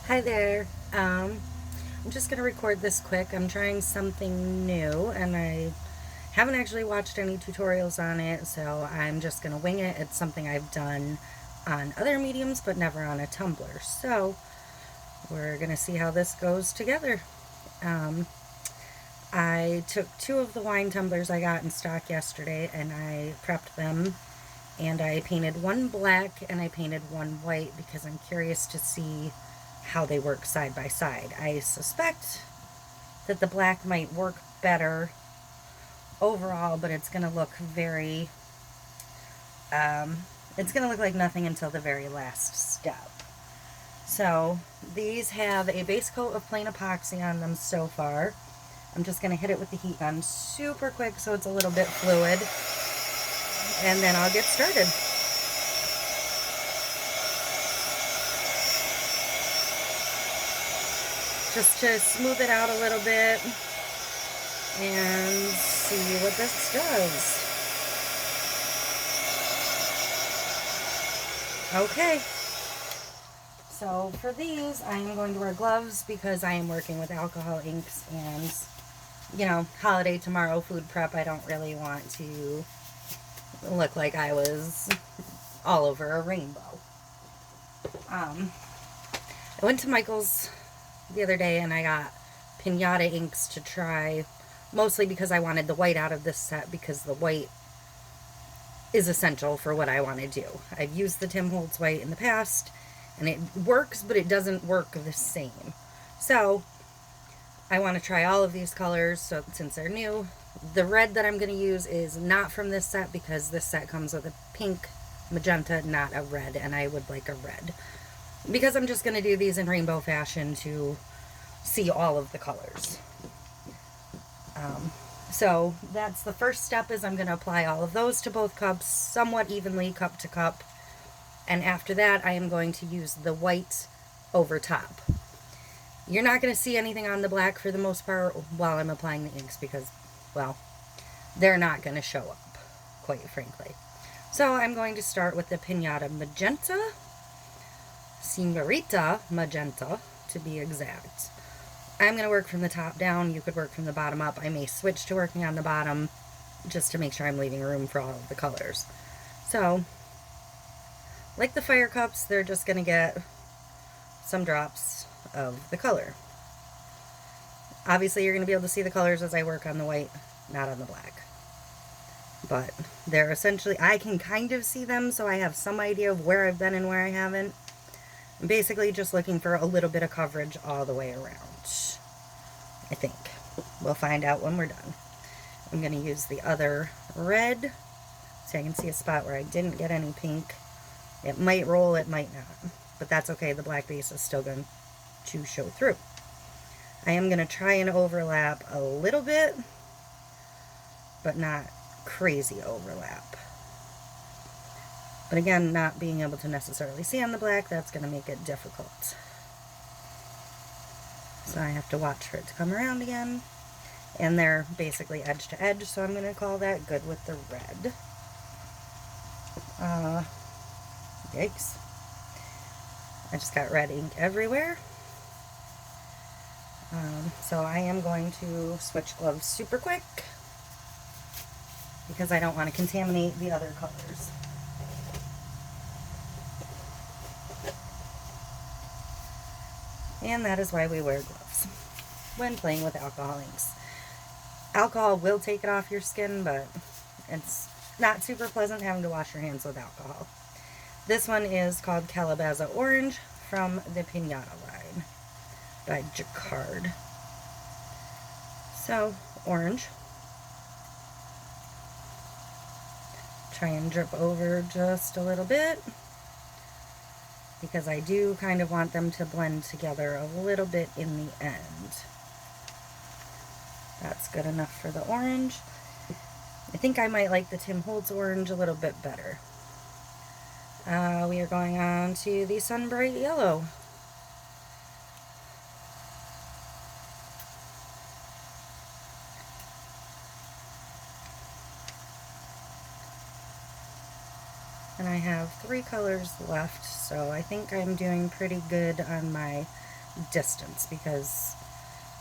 Hi there. I'm just going to record this quick. I'm trying something new and I haven't actually watched any tutorials on it, so I'm just going to wing it. It's something I've done on other mediums but never on a tumbler. So we're going to see how this goes together. Um, I took two of the wine tumblers I got in stock yesterday and I prepped them, and I painted one black and I painted one white because I'm curious to see how they work side by side. I suspect that the black might work better overall, but it's going to look very, um, it's going to look like nothing until the very last step. So these have a base coat of plain epoxy on them so far. I'm just going to hit it with the heat gun super quick so it's a little bit fluid, and then I'll get started. Just to smooth it out a little bit and see what this does. Okay, so for these I am going to wear gloves because I am working with alcohol inks, and holiday tomorrow food prep, I don't really want to look like I was all over a rainbow. I went to Michael's the other day and I got Pinata Inks to try, mostly because I wanted the white out of this set because the white is essential for what I want to do. I've used the Tim Holtz white in the past and it works, but it doesn't work the same. So I want to try all of these colors, so since they're new. The red that I'm going to use is not from this set because this set comes with a pink, magenta, not a red, and I would like a red. Because I'm just going to do these in rainbow fashion to see all of the colors. So that's the first step, is I'm going to apply all of those to both cups somewhat evenly, cup to cup. And after that, I am going to use the white over top. You're not going to see anything on the black for the most part while I'm applying the inks because, well, they're not going to show up, quite frankly. So I'm going to start with the Pinata Magenta, Senorita Magenta to be exact. I'm going to work from the top down. You could work from the bottom up. I may switch to working on the bottom just to make sure I'm leaving room for all of the colors. So, like the fire cups, they're just going to get some drops of the color. Obviously, you're going to be able to see the colors as I work on the white, not on the black. But they're essentially, I can kind of see them, so I have some idea of where I've been and where I haven't. I'm basically just looking for a little bit of coverage all the way around, I think. We'll find out when we're done. I'm going to use the other red, so I can see a spot where I didn't get any pink. It might roll, it might not, but that's okay. The black base is still going to show through. I am going to try and overlap a little bit, but not crazy overlap. But again, not being able to necessarily see on the black, that's going to make it difficult. So I have to watch for it to come around again. And they're basically edge to edge, so I'm going to call that good with the red. Yikes. I just got red ink everywhere. So I am going to switch gloves super quick because I don't want to contaminate the other colors. And that is why we wear gloves when playing with alcohol inks. Alcohol will take it off your skin, but it's not super pleasant having to wash your hands with alcohol. This one is called Calabaza Orange from the Pinata line by Jacquard. So, orange. Try and drip over just a little bit, because I do kind of want them to blend together a little bit in the end. That's good enough for the orange. I think I might like the Tim Holtz orange a little bit better. We are going on to the Sunbury Yellow. And I have 3 colors left, so I think I'm doing pretty good on my distance because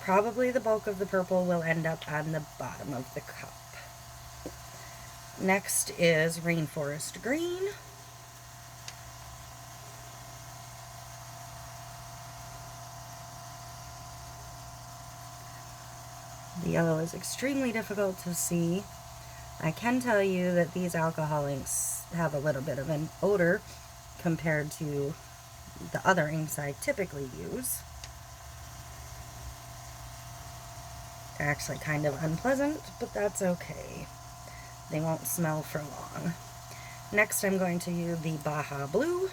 probably the bulk of the purple will end up on the bottom of the cup. Next is Rainforest Green. The yellow is extremely difficult to see. I can tell you that these alcohol inks have a little bit of an odor compared to the other inks I typically use. They're actually kind of unpleasant, but that's okay. They won't smell for long. Next, I'm going to use the Baja Blue.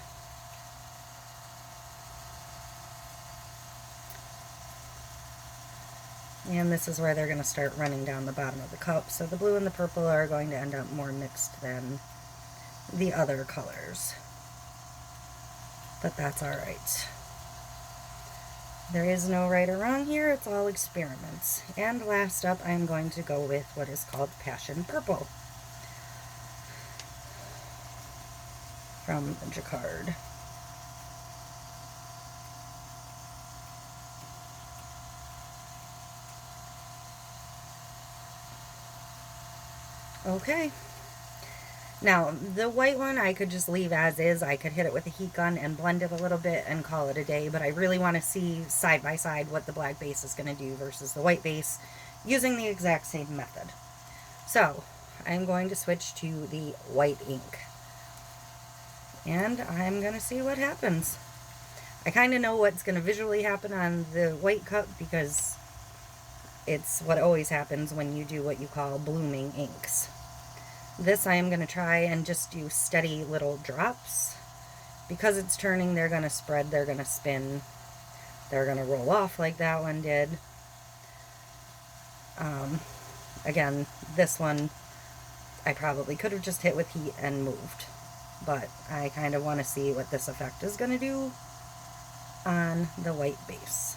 And this is where they're going to start running down the bottom of the cup. So the blue and the purple are going to end up more mixed than the other colors. But that's alright. There is no right or wrong here, it's all experiments. And last up, I'm going to go with what is called Passion Purple from Jacquard. Okay. Now, the white one I could just leave as is. I could hit it with a heat gun and blend it a little bit and call it a day, but I really want to see side by side what the black base is going to do versus the white base using the exact same method. So, I'm going to switch to the white ink. And I'm going to see what happens. I kind of know what's going to visually happen on the white cup because it's what always happens when you do what you call blooming inks. This I am going to try and just do steady little drops. Because it's turning, they're going to spread, they're going to spin, they're going to roll off like that one did. Again, this one I probably could have just hit with heat and moved. But I kind of want to see what this effect is going to do on the white base.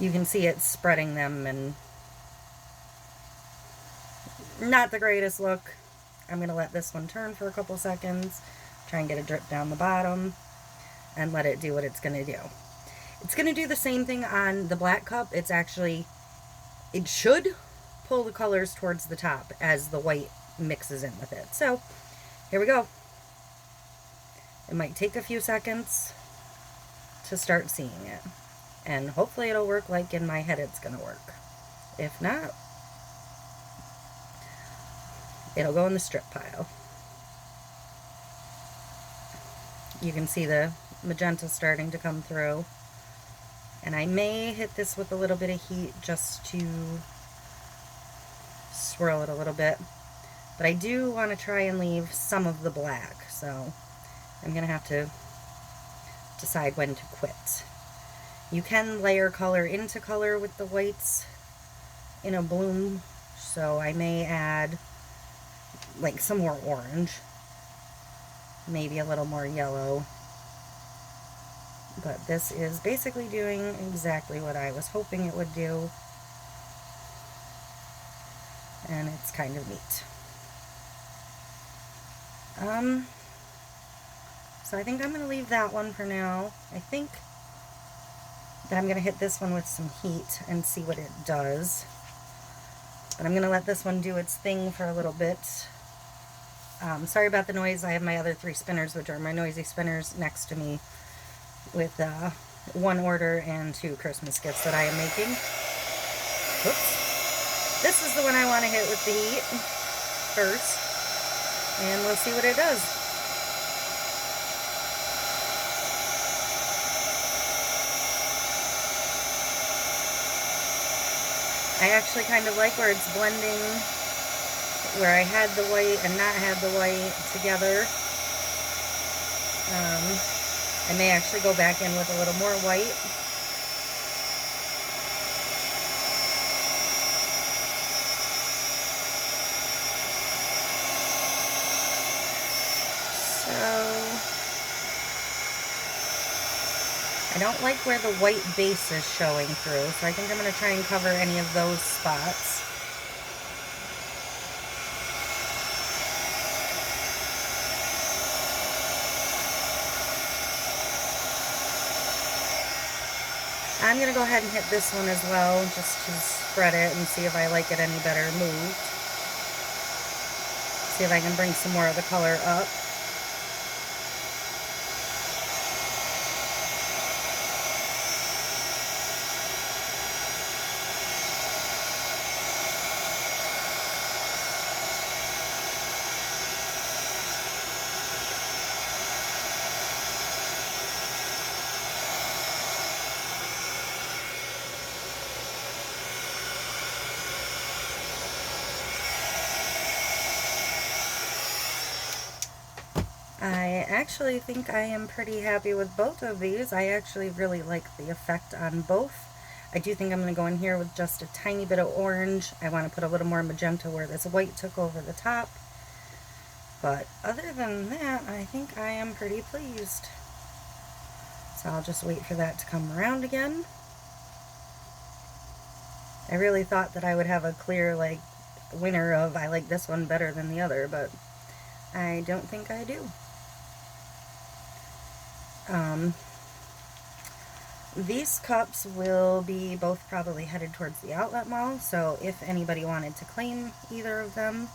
You can see it spreading them and not the greatest look. I'm going to let this one turn for a couple seconds, try and get a drip down the bottom, and let it do what it's going to do. It's going to do the same thing on the black cup. It's actually, it should pull the colors towards the top as the white mixes in with it. So, here we go. It might take a few seconds to start seeing it. And hopefully it'll work like in my head it's going to work. If not, it'll go in the strip pile. You can see the magenta starting to come through. And I may hit this with a little bit of heat just to swirl it a little bit. But I do want to try and leave some of the black, so I'm going to have to decide when to quit. You can layer color into color with the whites in a bloom, so I may add like some more orange, maybe a little more yellow, but this is basically doing exactly what I was hoping it would do, and it's kind of neat. So I think I'm going to leave that one for now. I think that I'm going to hit this one with some heat and see what it does. But I'm going to let this one do its thing for a little bit. Sorry about the noise. I have my other 3 spinners, which are my noisy spinners, next to me with 1 order and 2 Christmas gifts that I am making. Whoops. This is the one I want to hit with the heat first. And we'll see what it does. I actually kind of like where it's blending, where I had the white and not had the white together. I may actually go back in with a little more white. I don't like where the white base is showing through, so I think I'm going to try and cover any of those spots. I'm going to go ahead and hit this one as well, just to spread it and see if I like it any better moved. See if I can bring some more of the color up. I actually think I am pretty happy with both of these. I actually really like the effect on both. I do think I'm going to go in here with just a tiny bit of orange. I want to put a little more magenta where this white took over the top. But other than that, I think I am pretty pleased. So I'll just wait for that to come around again. I really thought that I would have a clear, like, winner of I like this one better than the other, but I don't think I do. These cups will be both probably headed towards the outlet mall, so if anybody wanted to claim either of them,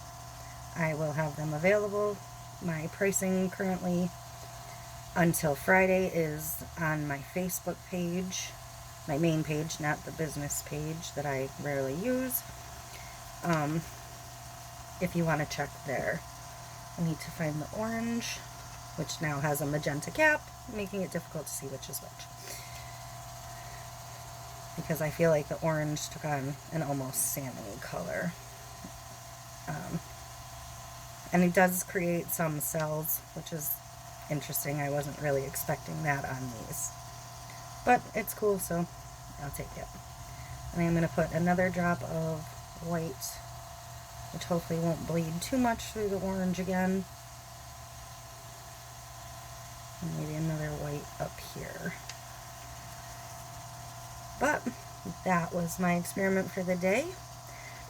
I will have them available. My pricing currently until Friday is on my Facebook page, my main page, not the business page that I rarely use. If you want to check there. I need to find the orange, which now has a magenta cap, making it difficult to see which is which. Because I feel like the orange took on an almost salmon-y color. And it does create some cells, which is interesting. I wasn't really expecting that on these. But it's cool, so I'll take it. And I'm going to put another drop of white, which hopefully won't bleed too much through the orange again. And maybe another white up here. But that was my experiment for the day.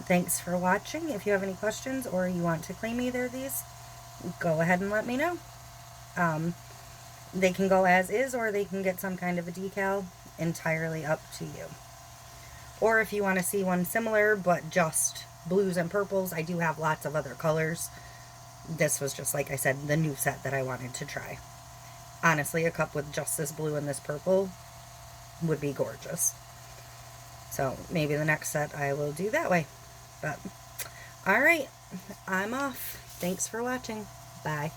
Thanks for watching. If you have any questions or you want to claim either of these, go ahead and let me know. They can go as is, or they can get some kind of a decal. Entirely up to you. Or if you want to see one similar but just blues and purples, I do have lots of other colors. This was just, like I said, the new set that I wanted to try. Honestly, a cup with just this blue and this purple would be gorgeous. So maybe the next set I will do that way. But alright, I'm off. Thanks for watching. Bye.